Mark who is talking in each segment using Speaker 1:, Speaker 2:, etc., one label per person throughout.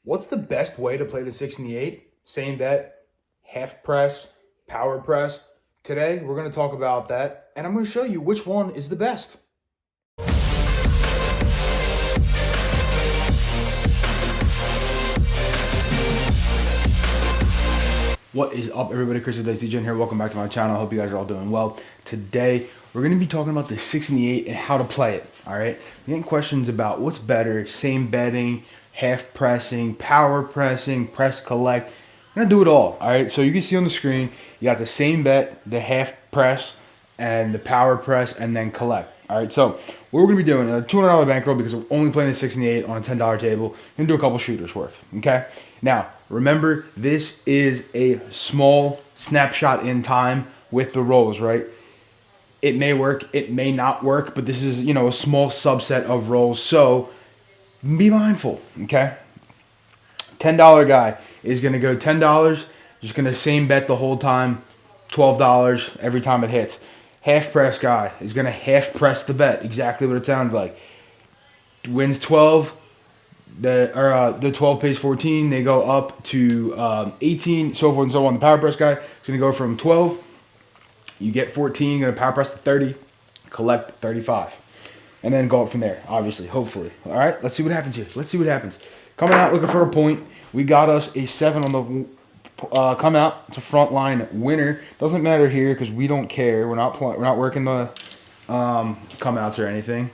Speaker 1: What's the best way to play the 6 and the 8? Same bet, half press, power press. Today, we're going to talk about that, and I'm going to show you which one is the best. What is up, everybody? Chris is DJ here. Welcome back to my channel. I hope you guys are all doing well. Today, we're going to be talking about the 6 and the 8 and how to play it, all right? We're getting questions about what's better, same betting, half pressing, power pressing, press collect. I'm going to do it all right? So you can see on the screen, you got the same bet, the half press, and the power press, and then collect. All right, so what we're going to be doing, a $200 bankroll because we're only playing the 6 and the 8 on a $10 table. We're going to do a couple shooters worth, okay? Now, remember, this is a small snapshot in time with the rolls, right? It may work, it may not work, but this is, a small subset of rolls, so be mindful, okay? $10 guy is going to go $10, just going to same bet the whole time, $12 every time it hits. Half press guy is going to half press the bet, exactly what it sounds like. Wins 12, the 12 pays 14, they go up to 18, so forth and so on. The power press guy is going to go from 12, you get 14, you're going to power press to 30, collect 35. And then go up from there, obviously, hopefully. All right, let's see what happens here. Let's see what happens. Coming out looking for a point. We got us a 7 on the come out. It's a front line winner. Doesn't matter here because we don't care. We're not working the come outs or anything.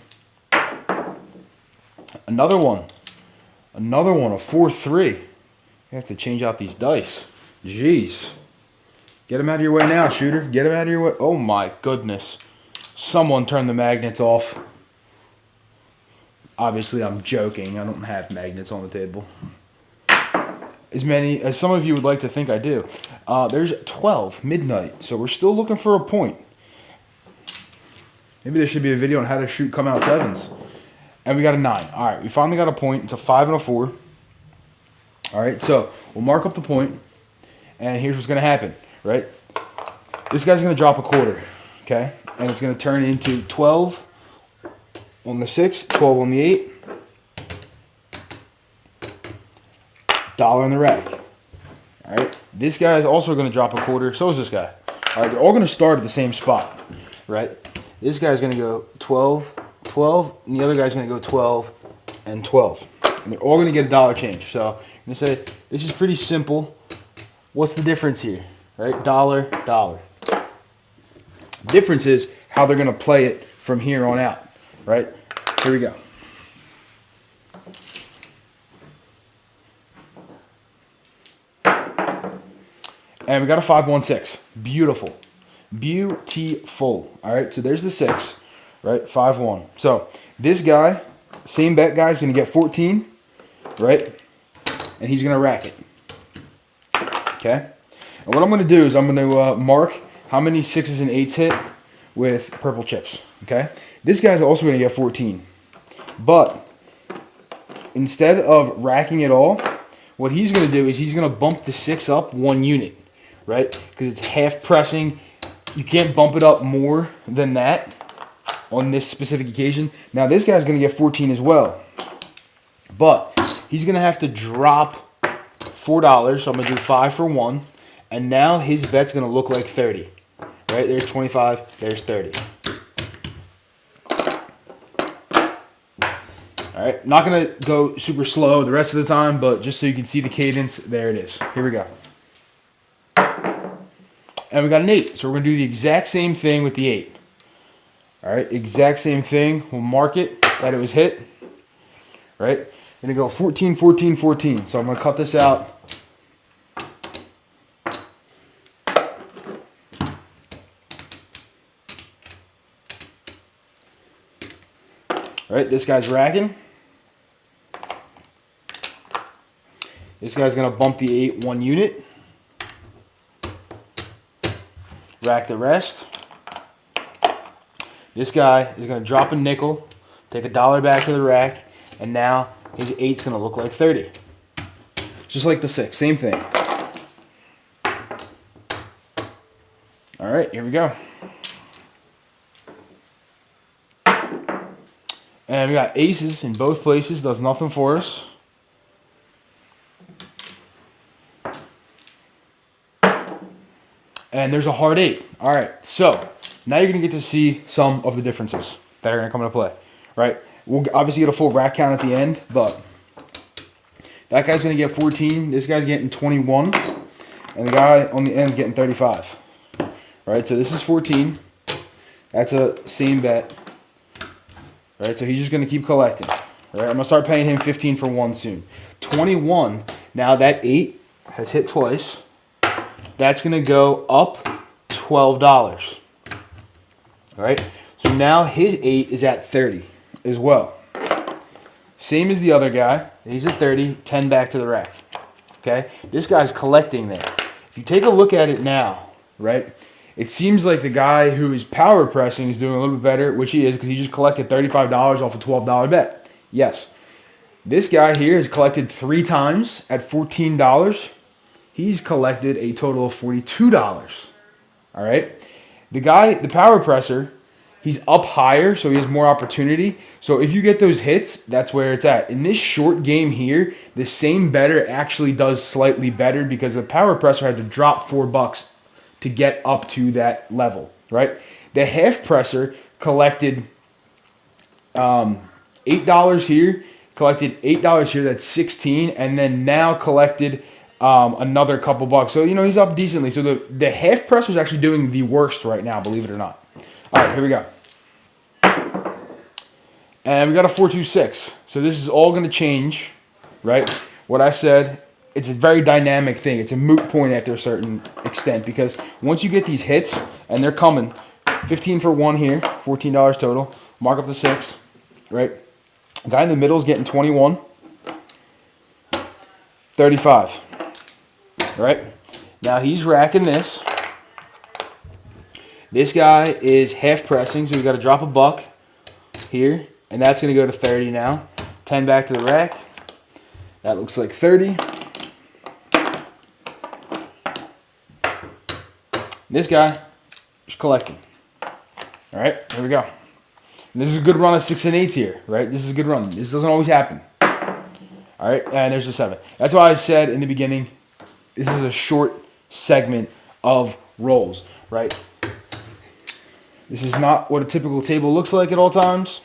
Speaker 1: Another one. A 4-3. You have to change out these dice. Jeez. Get them out of your way now, shooter. Get them out of your way. Oh my goodness. Someone turn the magnets off. Obviously, I'm joking. I don't have magnets on the table. As many as some of you would like to think I do. There's 12, midnight. So we're still looking for a point. Maybe there should be a video on how to shoot come out 7s. And we got a 9. All right, we finally got a point. It's a 5 and a 4. All right, so we'll mark up the point. And here's what's going to happen, right? This guy's going to drop a quarter, okay? And it's going to turn into 12 on the 6, 12 on the 8. $1 on the rack. All right. This guy is also going to drop a quarter. So is this guy. All right. They're all going to start at the same spot, right? This guy's going to go 12, 12, and the other guy's going to go 12 and 12. And they're all going to get a dollar change. So I'm going to say this is pretty simple. What's the difference here, right? Dollar, dollar. Difference is how they're going to play it from here on out, right? Here we go. And we got a 5-1-6. Beautiful. Beautiful. All right, so there's the 6, right? 5-1. So this guy, same bet guy, is going to get 14, right? And he's going to rack it. Okay? And what I'm going to do is I'm going to mark how many 6s and 8s hit with purple chips. Okay? This guy's also going to get 14. But instead of racking it all, what he's going to do is he's going to bump the 6 up 1 unit. Right? Because it's half pressing. You can't bump it up more than that on this specific occasion. Now, this guy's going to get 14 as well. But he's going to have to drop $4. So I'm going to do 5 for 1. And now his bet's going to look like 30. Right? There's 25. There's 30. All right. Not going to go super slow the rest of the time, but just so you can see the cadence, there it is. Here we go. And we got an 8. So we're going to do the exact same thing with the 8. All right, exact same thing. We'll mark it that it was hit. Right? We're going to go 14, 14, 14. So I'm going to cut this out. All right, this guy's racking. This guy's going to bump the 8 1 unit. Rack the rest. This guy is going to drop a nickel, take $1 back to the rack, and now his 8's going to look like 30. Just like the 6, same thing. All right, here we go. And we got aces in both places, does nothing for us. and there's a hard 8. All right, so now you're going to get to see some of the differences that are going to come into play, right? We'll obviously get a full rack count at the end, but that guy's going to get 14. This guy's getting 21, and the guy on the end is getting 35. All right, so this is 14. That's a same bet. All right, so he's just going to keep collecting. All right, I'm going to start paying him 15 for 1 soon. 21, now that 8 has hit twice. That's going to go up $12. All right, so now his 8 is at 30 as well. Same as the other guy. He's at 30, 10 back to the rack. Okay, this guy's collecting there. If you take a look at it now, right, it seems like the guy who is power pressing is doing a little bit better, which he is because he just collected $35 off a $12 bet. Yes. This guy here has collected 3 times at $14. He's collected a total of $42. All right. The guy, the power presser, he's up higher, so he has more opportunity. So if you get those hits, that's where it's at. In this short game here, the same bettor actually does slightly better because the power presser had to drop $4 to get up to that level, right? The half presser collected $8 here, collected $8 here, that's 16, and then now collected another couple bucks. So, you know, he's up decently. So the half presser is actually doing the worst right now, believe it or not. All right, here we go. And we got a 4-2-6. So this is all going to change, right? What I said, it's a very dynamic thing. It's a moot point after a certain extent because once you get these hits, and they're coming, 15 for 1 here, $14 total. Mark up the 6, right? The guy in the middle is getting 21, 35, right? Now he's racking this. This guy is half pressing, so he's got to drop a buck here, and that's going to go to 30 now. 10 back to the rack. That looks like 30. This guy is collecting. All right, here we go. And this is a good run of 6 and 8s here, right? This is a good run. This doesn't always happen. All right, and there's the 7. That's why I said in the beginning, this is a short segment of rolls, right? This is not what a typical table looks like at all times.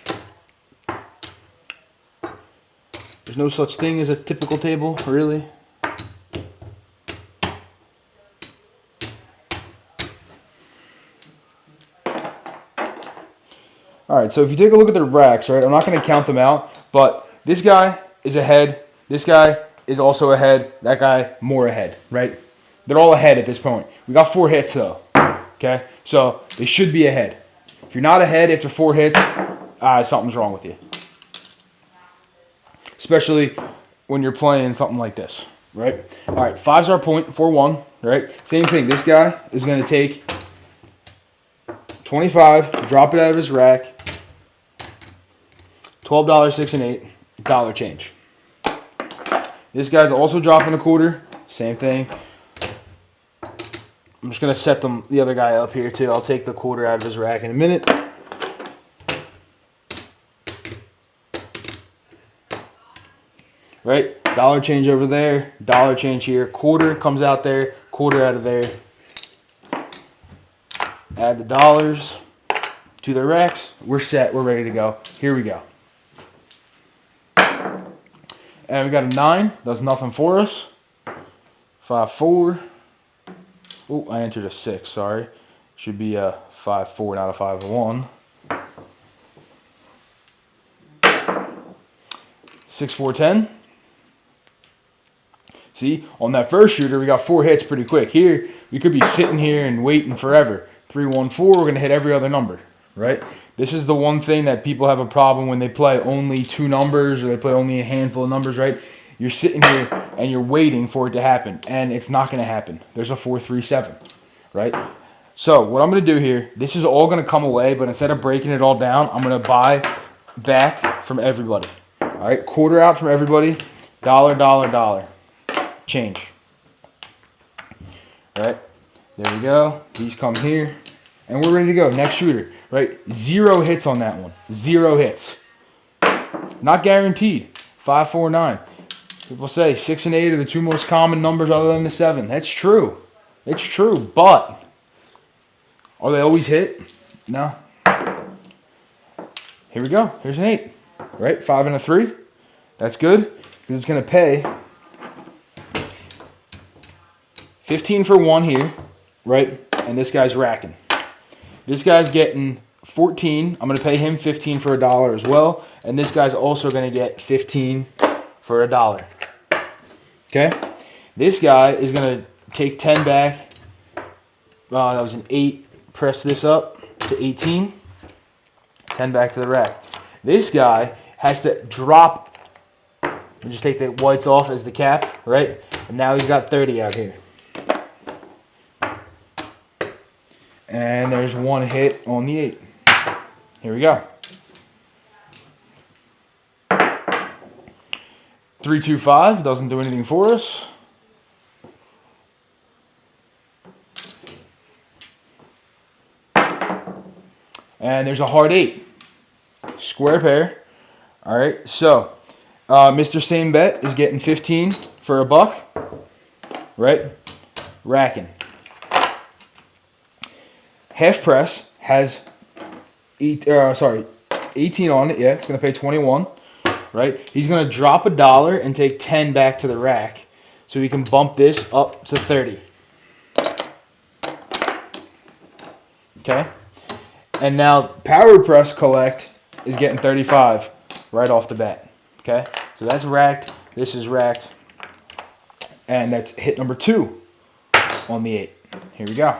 Speaker 1: There's no such thing as a typical table, really. All right, so if you take a look at the racks, right, I'm not going to count them out, but this guy is ahead. This guy is also ahead. That guy more ahead, right? They're all ahead at this point. We got 4 hits, though, okay? So they should be ahead. If you're not ahead after 4 hits, something's wrong with you. Especially when you're playing something like this, right? All right, 5's our point, 4-1, right? Same thing. This guy is going to take 25, drop it out of his rack, $12, 6 and 8, dollar change. This guy's also dropping a quarter, same thing. I'm just going to set the other guy up here too. I'll take the quarter out of his rack in a minute. Right? Dollar change over there, dollar change here, quarter comes out there, quarter out of there. Add the dollars to the racks. We're set. We're ready to go. Here we go. And we got a 9. Does nothing for us. 5-4. Oh, I entered a 6. Sorry. Should be a 5-4, not a 5-1. 6-4-10. See, on that first shooter, we got 4 hits pretty quick. Here, we could be sitting here and waiting forever. 3-1-4, we're going to hit every other number, right? This is the one thing that people have a problem when they play only 2 numbers or they play only a handful of numbers, right? You're sitting here and you're waiting for it to happen, and it's not going to happen. There's a 4-3-7, right? So what I'm going to do here, this is all going to come away, but instead of breaking it all down, I'm going to buy back from everybody. All right, quarter out from everybody, dollar, dollar, dollar. Change. All right, there we go. These come here, and we're ready to go. Next shooter, right? 0 hits on that one. 0 hits. Not guaranteed. 5-4-9. People say 6 and 8 are the 2 most common numbers other than the 7. That's true. It's true, but Are they always hit? No. Here we go. Here's an 8. Right? 5 and a 3. That's good because it's going to pay 15 for 1 here, right? And this guy's racking. This guy's getting 14. I'm going to pay him 15 for $1 as well. And this guy's also going to get 15 for $1. Okay? This guy is going to take 10 back. That was an 8. Press this up to 18. 10 back to the rack. This guy has to drop. Just take the whites off as the cap, right? And now he's got 30 out here. And there's 1 hit on the 8. Here we go. 3, 2, 5 doesn't do anything for us. And there's a hard 8. Square pair. All right, so Mr. Same Bet is getting 15 for $1, right? Racking. Half press has 18 on it. Yeah, it's going to pay 21, right? He's going to drop $1 and take 10 back to the rack, so we can bump this up to 30. Okay, and now Power Press Collect is getting 35 right off the bat. Okay, so that's racked. This is racked, and that's hit number 2 on the 8. Here we go.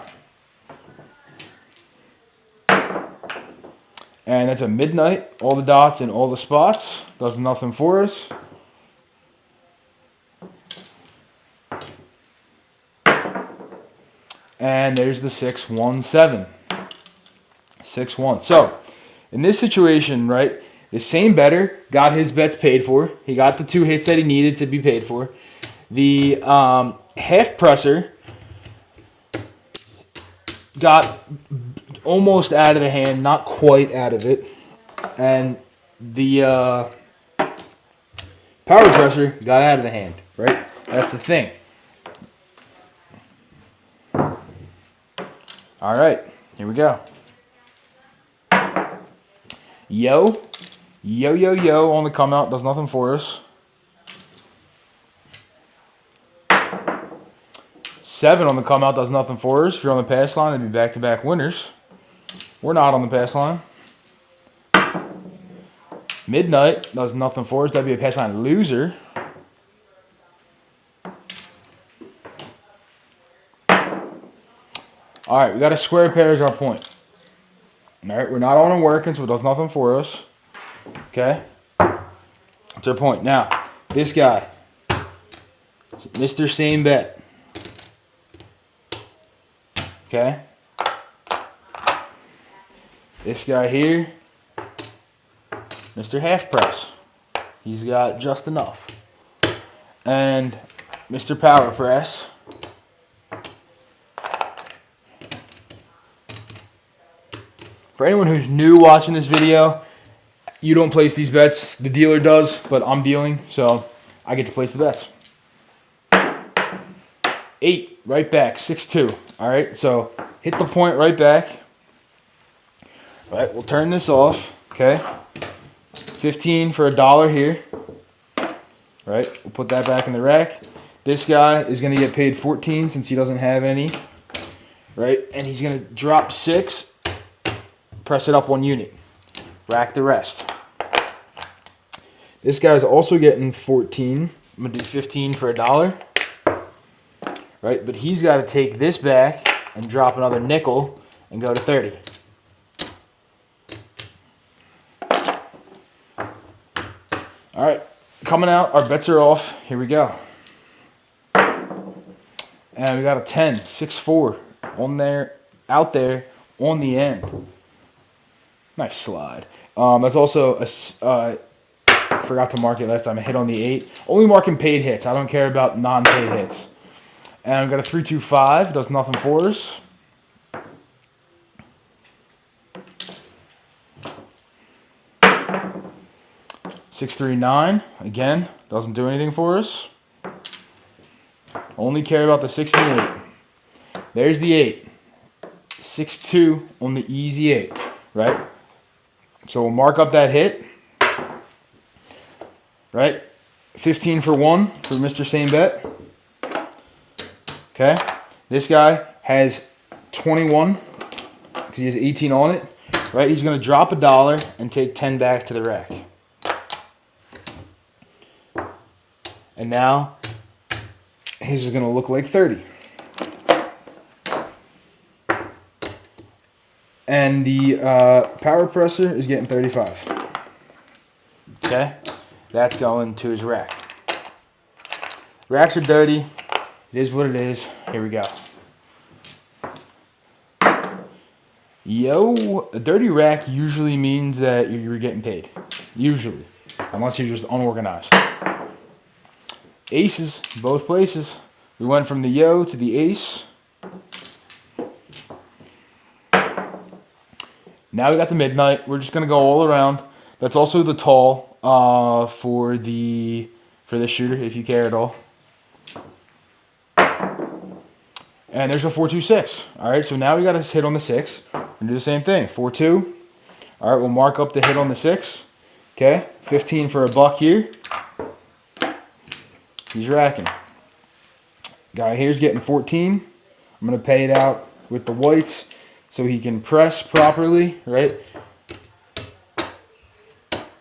Speaker 1: And that's a midnight. All the dots and all the spots. Does nothing for us. And there's the 6-1-7. 6-1. So, in this situation, right, the same bettor got his bets paid for. He got the 2 hits that he needed to be paid for. The half presser got almost out of the hand, not quite out of it. And the power presser got out of the hand, right? That's the thing. All right, here we go. Yo on the come out, does nothing for us. 7 on the come out, does nothing for us. If you're on the pass line, they'd be back-to-back winners. We're not on the pass line. Midnight does nothing for us. That'd be a pass line loser. All right, we got a square pair as our point. All right, we're not on and working, so it does nothing for us. Okay, that's our point. Now, this guy, Mr. Same Bet. Okay. This guy here, Mr. Half Press. He's got just enough. And Mr. Power Press. For anyone who's new watching this video, you don't place these bets. The dealer does, but I'm dealing, so I get to place the bets. 8, right back, 6-2. All right, so hit the point right back. All right, we'll turn this off, okay? 15 for $1 here. All right, we'll put that back in the rack. This guy is going to get paid 14 since he doesn't have any, right? And he's going to drop 6, press it up 1 unit, rack the rest. This guy's also getting 14. I'm going to do 15 for $1, right? But he's got to take this back and drop another nickel and go to 30. All right, coming out, our bets are off. Here we go. And we got a 10, 6-4 on there, out there, on the end. Nice slide. That's also a, forgot to mark it last time, a hit on the 8. Only marking paid hits. I don't care about non-paid hits. And we've got a 3-2-5, does nothing for us. Six, 3, 9, again, doesn't do anything for us. Only care about the 6 and the 8. There's the 8. 6-2 on the easy 8, right? So we'll mark up that hit, right? 15 for 1 for Mr. Same Bet. Okay. This guy has 21 because he has 18 on it, right? He's going to drop $1 and take 10 back to the rack. And now his is going to look like 30. And the power presser is getting 35. Okay, that's going to his rack. Racks are dirty. It is what it is. Here we go. Yo, a dirty rack usually means that you're getting paid. Usually, unless you're just unorganized. Aces, both places. We went from the yo to the ace. Now we got the midnight. We're just gonna go all around. That's also the tall for this shooter, if you care at all. And there's a 4-2-6. All right, so now we got a hit on the 6. We're gonna do the same thing. 4-2. All right, we'll mark up the hit on the 6. Okay, 15 for $1 here. He's racking. Guy here's getting 14. I'm gonna pay it out with the whites so he can press properly, right?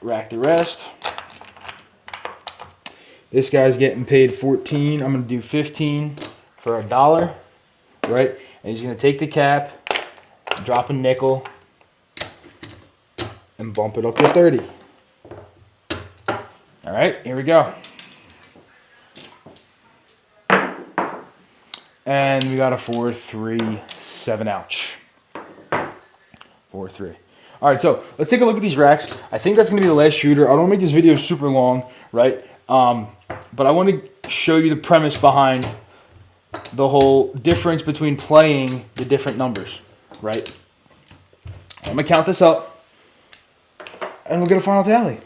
Speaker 1: Rack the rest. This guy's getting paid 14. I'm gonna do 15 for $1, right? And he's gonna take the cap, drop a nickel, and bump it up to 30. All right, here we go. And we got a 4-3-7, ouch. 4-3. All right, so let's take a look at these racks. I think that's gonna be the last shooter. I don't wanna make this video super long, right? But I want to show you the premise behind the whole difference between playing the different numbers, right? I'm gonna count this up, and we'll get a final tally.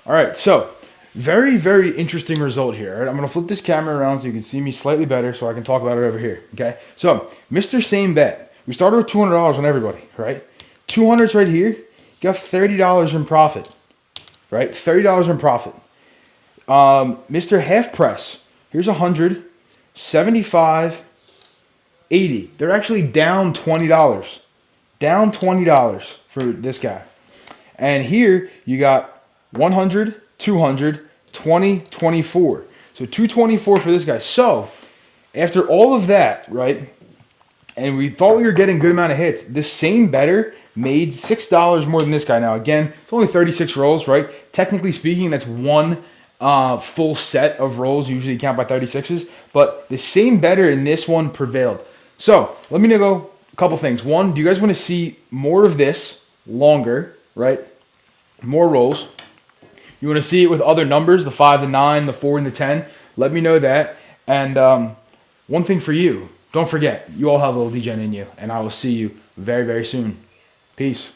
Speaker 1: All right, so very, very interesting result here. Right? I'm going to flip this camera around so you can see me slightly better so I can talk about it over here, okay? So, Mr. Same Bet. We started with $200 on everybody, right? 200's right here. You got $30 in profit, right? $30 in profit. Mr. Half Press. Here's 100, 75, 80. They're actually down $20. Down $20 for this guy. And here you got 100, 200, 20, 24. So 224 for this guy. So after all of that, right, and we thought we were getting a good amount of hits, this same bettor made $6 more than this guy. Now, again, it's only 36 rolls, right? Technically speaking, that's one full set of rolls. Usually you count by 36s. But the same bettor in this one prevailed. So let me know a couple things. One, do you guys want to see more of this longer, right? More rolls. You want to see it with other numbers, the 5, the 9, the 4, and the 10? Let me know that. And one thing for you, don't forget, you all have a little degen in you, and I will see you very, very soon. Peace.